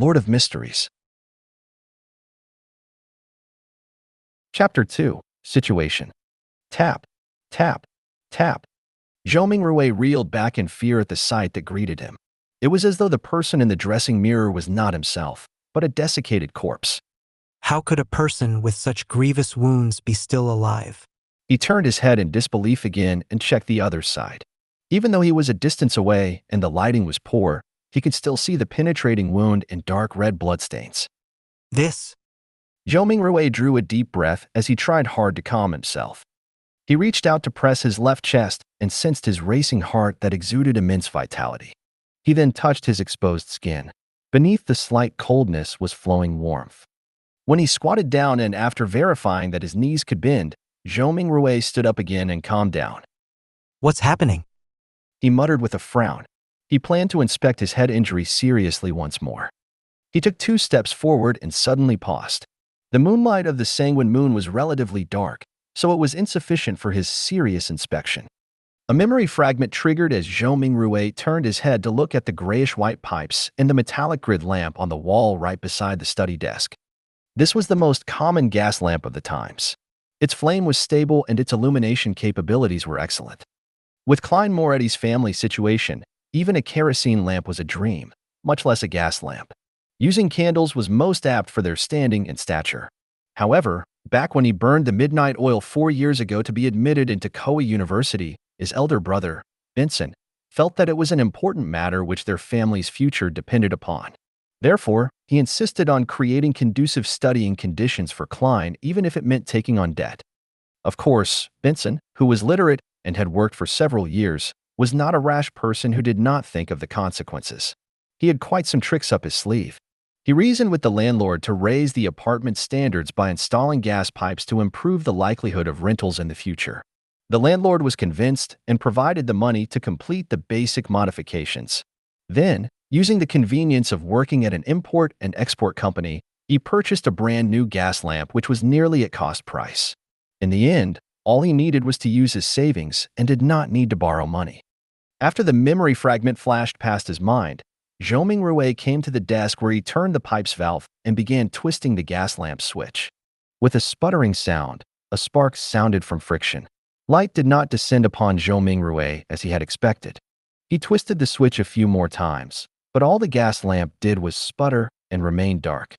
Lord of Mysteries. Chapter 2. Situation. Tap, tap, tap. Zhou Mingrui reeled back in fear at the sight that greeted him. It was as though the person in the dressing mirror was not himself, but a desiccated corpse. How could a person with such grievous wounds be still alive? He turned his head in disbelief again and checked the other side. Even though he was a distance away and the lighting was poor, he could still see the penetrating wound and dark red bloodstains. This. Zhou Mingrui drew a deep breath as he tried hard to calm himself. He reached out to press his left chest and sensed his racing heart that exuded immense vitality. He then touched his exposed skin. Beneath the slight coldness was flowing warmth. When he squatted down and after verifying that his knees could bend, Zhou Mingrui stood up again and calmed down. What's happening? He muttered with a frown. He planned to inspect his head injury seriously once more. He took 2 steps forward and suddenly paused. The moonlight of the sanguine moon was relatively dark, so it was insufficient for his serious inspection. A memory fragment triggered as Zhou Mingrui turned his head to look at the grayish-white pipes and the metallic grid lamp on the wall right beside the study desk. This was the most common gas lamp of the times. Its flame was stable and its illumination capabilities were excellent. With Klein Moretti's family situation, even a kerosene lamp was a dream, much less a gas lamp. Using candles was most apt for their standing and stature. However, back when he burned the midnight oil 4 years ago to be admitted into Koei University, his elder brother, Benson, felt that it was an important matter which their family's future depended upon. Therefore, he insisted on creating conducive studying conditions for Klein even if it meant taking on debt. Of course, Benson, who was literate and had worked for several years, was not a rash person who did not think of the consequences. He had quite some tricks up his sleeve. He reasoned with the landlord to raise the apartment standards by installing gas pipes to improve the likelihood of rentals in the future. The landlord was convinced and provided the money to complete the basic modifications. Then, using the convenience of working at an import and export company, he purchased a brand new gas lamp which was nearly at cost price. In the end, all he needed was to use his savings and did not need to borrow money. After the memory fragment flashed past his mind, Zhou Mingrui came to the desk where he turned the pipe's valve and began twisting the gas lamp switch. With a sputtering sound, a spark sounded from friction. Light did not descend upon Zhou Mingrui as he had expected. He twisted the switch a few more times, but all the gas lamp did was sputter and remain dark.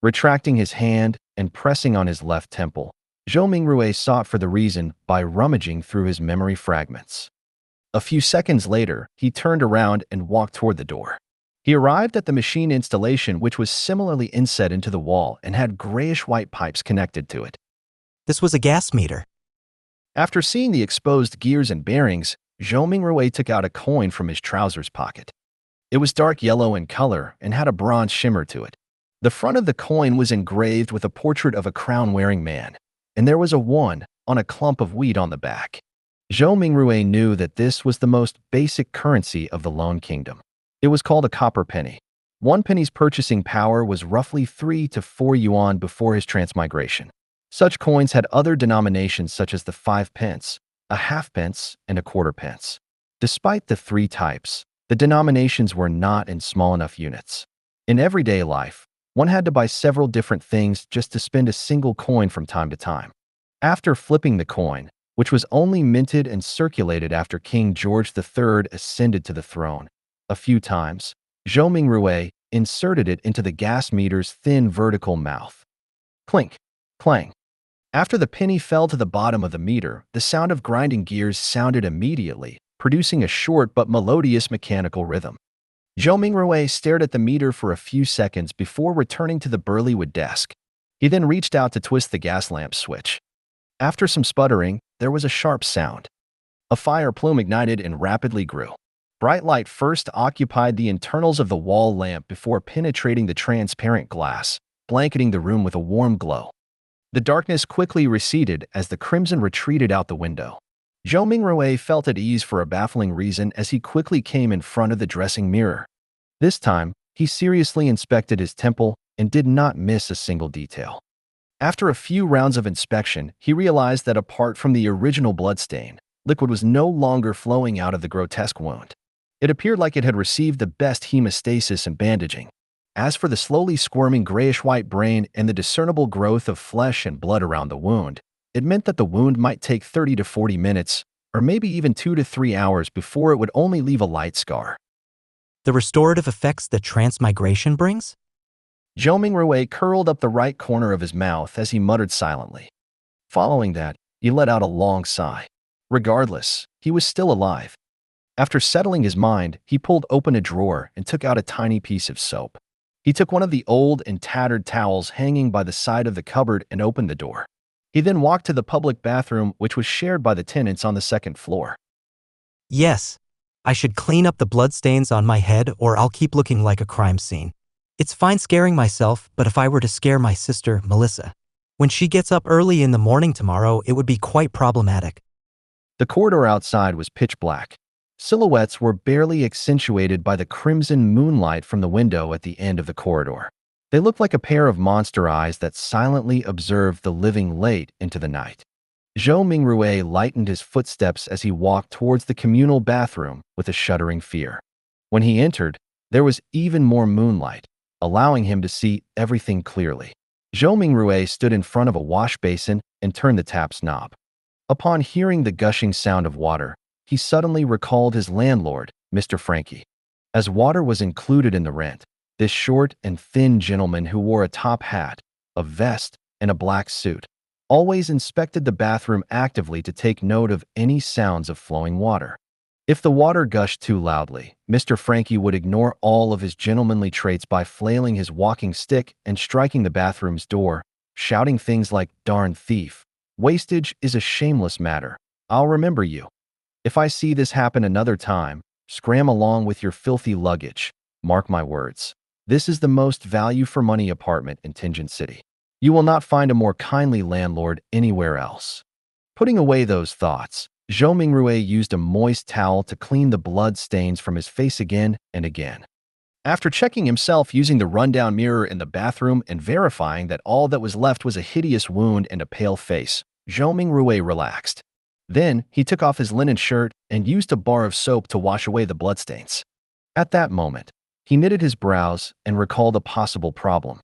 Retracting his hand and pressing on his left temple, Zhou Mingrui sought for the reason by rummaging through his memory fragments. A few seconds later, he turned around and walked toward the door. He arrived at the machine installation which was similarly inset into the wall and had grayish-white pipes connected to it. This was a gas meter. After seeing the exposed gears and bearings, Zhou Mingrui took out a coin from his trousers pocket. It was dark yellow in color and had a bronze shimmer to it. The front of the coin was engraved with a portrait of a crown-wearing man, and there was a 1 on a clump of wheat on the back. Zhou Mingrui knew that this was the most basic currency of the Lone Kingdom. It was called a copper penny. 1 penny's purchasing power was roughly 3 to 4 yuan before his transmigration. Such coins had other denominations such as the 5 pence, a half pence, and a quarter pence. Despite the 3 types, the denominations were not in small enough units. In everyday life, one had to buy several different things just to spend a single coin from time to time. After flipping the coin, which was only minted and circulated after King George III ascended to the throne, a few times, Zhou Mingrui inserted it into the gas meter's thin vertical mouth. Clink, clang. After the penny fell to the bottom of the meter, the sound of grinding gears sounded immediately, producing a short but melodious mechanical rhythm. Zhou Mingrui stared at the meter for a few seconds before returning to the burly wood desk. He then reached out to twist the gas lamp switch. After some sputtering, there was a sharp sound. A fire plume ignited and rapidly grew. Bright light first occupied the internals of the wall lamp before penetrating the transparent glass, blanketing the room with a warm glow. The darkness quickly receded as the crimson retreated out the window. Zhou Mingrui felt at ease for a baffling reason as he quickly came in front of the dressing mirror. This time, he seriously inspected his temple and did not miss a single detail. After a few rounds of inspection, he realized that apart from the original bloodstain, liquid was no longer flowing out of the grotesque wound. It appeared like it had received the best hemostasis and bandaging. As for the slowly squirming grayish-white brain and the discernible growth of flesh and blood around the wound, it meant that the wound might take 30 to 40 minutes, or maybe even 2 to 3 hours before it would only leave a light scar. The restorative effects that transmigration brings? Zhou Mingrui curled up the right corner of his mouth as he muttered silently. Following that, he let out a long sigh. Regardless, he was still alive. After settling his mind, he pulled open a drawer and took out a tiny piece of soap. He took one of the old and tattered towels hanging by the side of the cupboard and opened the door. He then walked to the public bathroom, which was shared by the tenants on the second floor. Yes, I should clean up the bloodstains on my head or I'll keep looking like a crime scene. It's fine scaring myself, but if I were to scare my sister, Melissa, when she gets up early in the morning tomorrow, it would be quite problematic. The corridor outside was pitch black. Silhouettes were barely accentuated by the crimson moonlight from the window at the end of the corridor. They looked like a pair of monster eyes that silently observed the living late into the night. Zhou Mingrui lightened his footsteps as he walked towards the communal bathroom with a shuddering fear. When he entered, there was even more moonlight, allowing him to see everything clearly. Zhou Mingrui stood in front of a wash basin and turned the tap's knob. Upon hearing the gushing sound of water, he suddenly recalled his landlord, Mr. Frankie. As water was included in the rent, this short and thin gentleman who wore a top hat, a vest, and a black suit always inspected the bathroom actively to take note of any sounds of flowing water. If the water gushed too loudly, Mr. Frankie would ignore all of his gentlemanly traits by flailing his walking stick and striking the bathroom's door, shouting things like, "Darn thief. Wastage is a shameless matter. I'll remember you. If I see this happen another time, scram along with your filthy luggage. Mark my words. This is the most value-for-money apartment in Tianjin City. You will not find a more kindly landlord anywhere else." Putting away those thoughts, Zhou Mingrui used a moist towel to clean the blood stains from his face again and again. After checking himself using the rundown mirror in the bathroom and verifying that all that was left was a hideous wound and a pale face, Zhou Mingrui relaxed. Then, he took off his linen shirt and used a bar of soap to wash away the bloodstains. At that moment, he knitted his brows and recalled a possible problem.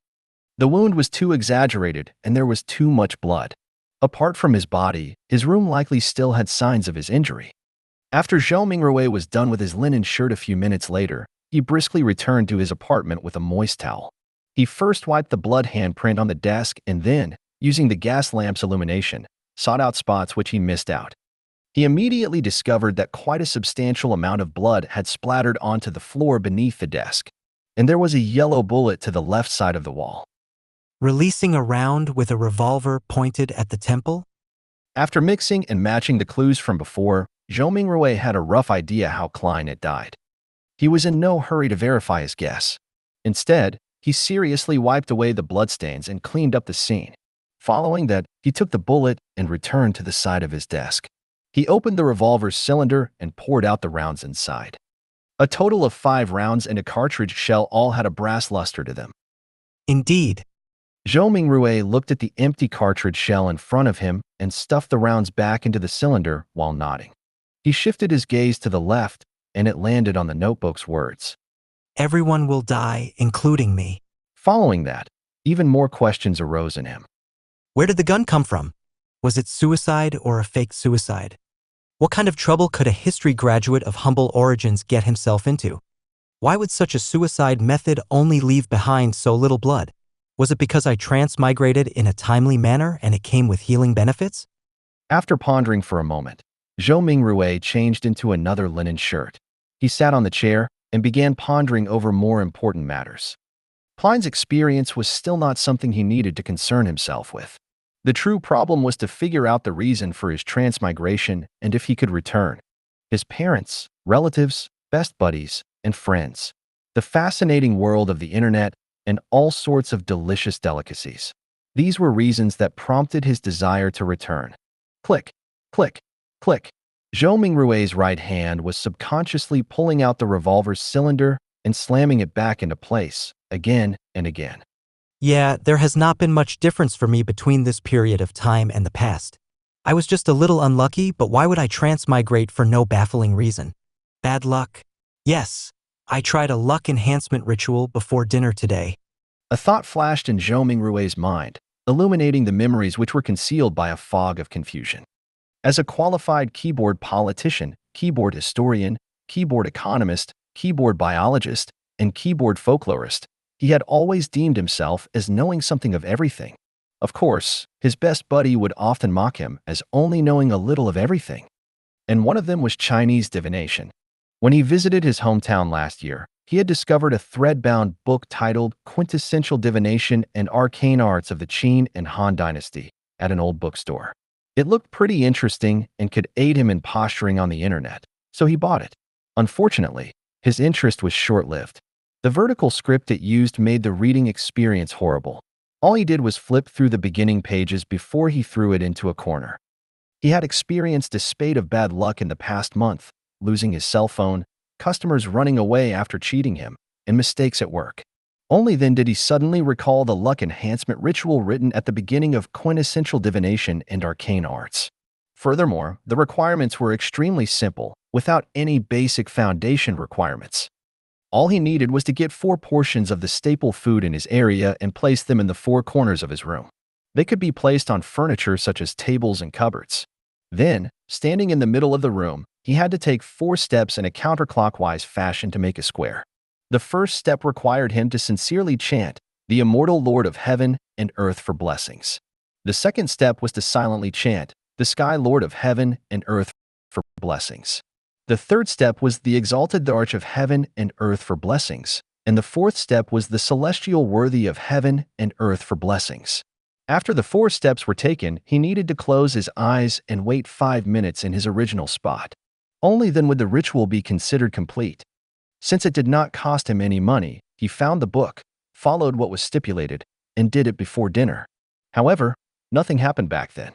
The wound was too exaggerated and there was too much blood. Apart from his body, his room likely still had signs of his injury. After Zhou Mingrui was done with his linen shirt a few minutes later, he briskly returned to his apartment with a moist towel. He first wiped the blood handprint on the desk and then, using the gas lamp's illumination, sought out spots which he missed out. He immediately discovered that quite a substantial amount of blood had splattered onto the floor beneath the desk, and there was a yellow bullet to the left side of the wall. Releasing a round with a revolver pointed at the temple? After mixing and matching the clues from before, Zhou Mingrui had a rough idea how Klein had died. He was in no hurry to verify his guess. Instead, he seriously wiped away the bloodstains and cleaned up the scene. Following that, he took the bullet and returned to the side of his desk. He opened the revolver's cylinder and poured out the rounds inside. A total of 5 rounds and a cartridge shell all had a brass luster to them. Indeed. Zhou Mingrui looked at the empty cartridge shell in front of him and stuffed the rounds back into the cylinder while nodding. He shifted his gaze to the left, and it landed on the notebook's words. Everyone will die, including me. Following that, even more questions arose in him. Where did the gun come from? Was it suicide or a fake suicide? What kind of trouble could a history graduate of humble origins get himself into? Why would such a suicide method only leave behind so little blood? Was it because I transmigrated in a timely manner and it came with healing benefits? After pondering for a moment, Zhou Mingrui changed into another linen shirt. He sat on the chair and began pondering over more important matters. Klein's experience was still not something he needed to concern himself with. The true problem was to figure out the reason for his transmigration and if he could return. His parents, relatives, best buddies, and friends. The fascinating world of the internet and all sorts of delicious delicacies. These were reasons that prompted his desire to return. Click, click, click. Zhou Mingrui's right hand was subconsciously pulling out the revolver's cylinder and slamming it back into place, again and again. Yeah, there has not been much difference for me between this period of time and the past. I was just a little unlucky, but why would I transmigrate for no baffling reason? Bad luck. Yes, I tried a luck enhancement ritual before dinner today. A thought flashed in Zhou Mingrui's mind, illuminating the memories which were concealed by a fog of confusion. As a qualified keyboard politician, keyboard historian, keyboard economist, keyboard biologist, and keyboard folklorist, he had always deemed himself as knowing something of everything. Of course, his best buddy would often mock him as only knowing a little of everything. And one of them was Chinese divination. When he visited his hometown last year, he had discovered a thread-bound book titled Quintessential Divination and Arcane Arts of the Qin and Han Dynasty at an old bookstore. It looked pretty interesting and could aid him in posturing on the internet, so he bought it. Unfortunately, his interest was short-lived. The vertical script it used made the reading experience horrible. All he did was flip through the beginning pages before he threw it into a corner. He had experienced a spate of bad luck in the past month, losing his cell phone, customers running away after cheating him, and mistakes at work. Only then did he suddenly recall the luck enhancement ritual written at the beginning of Quintessential Divination and Arcane Arts. Furthermore, the requirements were extremely simple, without any basic foundation requirements. All he needed was to get 4 portions of the staple food in his area and place them in the 4 corners of his room. They could be placed on furniture such as tables and cupboards. Then, standing in the middle of the room, he had to take 4 steps in a counterclockwise fashion to make a square. The first step required him to sincerely chant, "The immortal Lord of heaven and earth for blessings." The second step was to silently chant, "The Sky Lord of heaven and earth for blessings." The third step was the exalted the Arch of heaven and earth for blessings, and the fourth step was the celestial worthy of heaven and earth for blessings. After the 4 steps were taken, he needed to close his eyes and wait 5 minutes in his original spot. Only then would the ritual be considered complete. Since it did not cost him any money, he found the book, followed what was stipulated, and did it before dinner. However, nothing happened back then.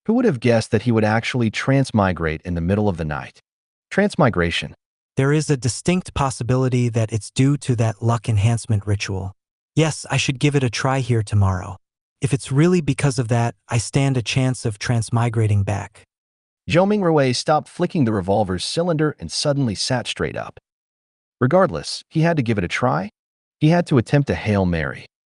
Who would have guessed that he would actually transmigrate in the middle of the night? Transmigration. There is a distinct possibility that it's due to that luck enhancement ritual. Yes, I should give it a try here tomorrow. If it's really because of that, I stand a chance of transmigrating back. Zhou Mingrui stopped flicking the revolver's cylinder and suddenly sat straight up. Regardless, he had to give it a try. He had to attempt a Hail Mary.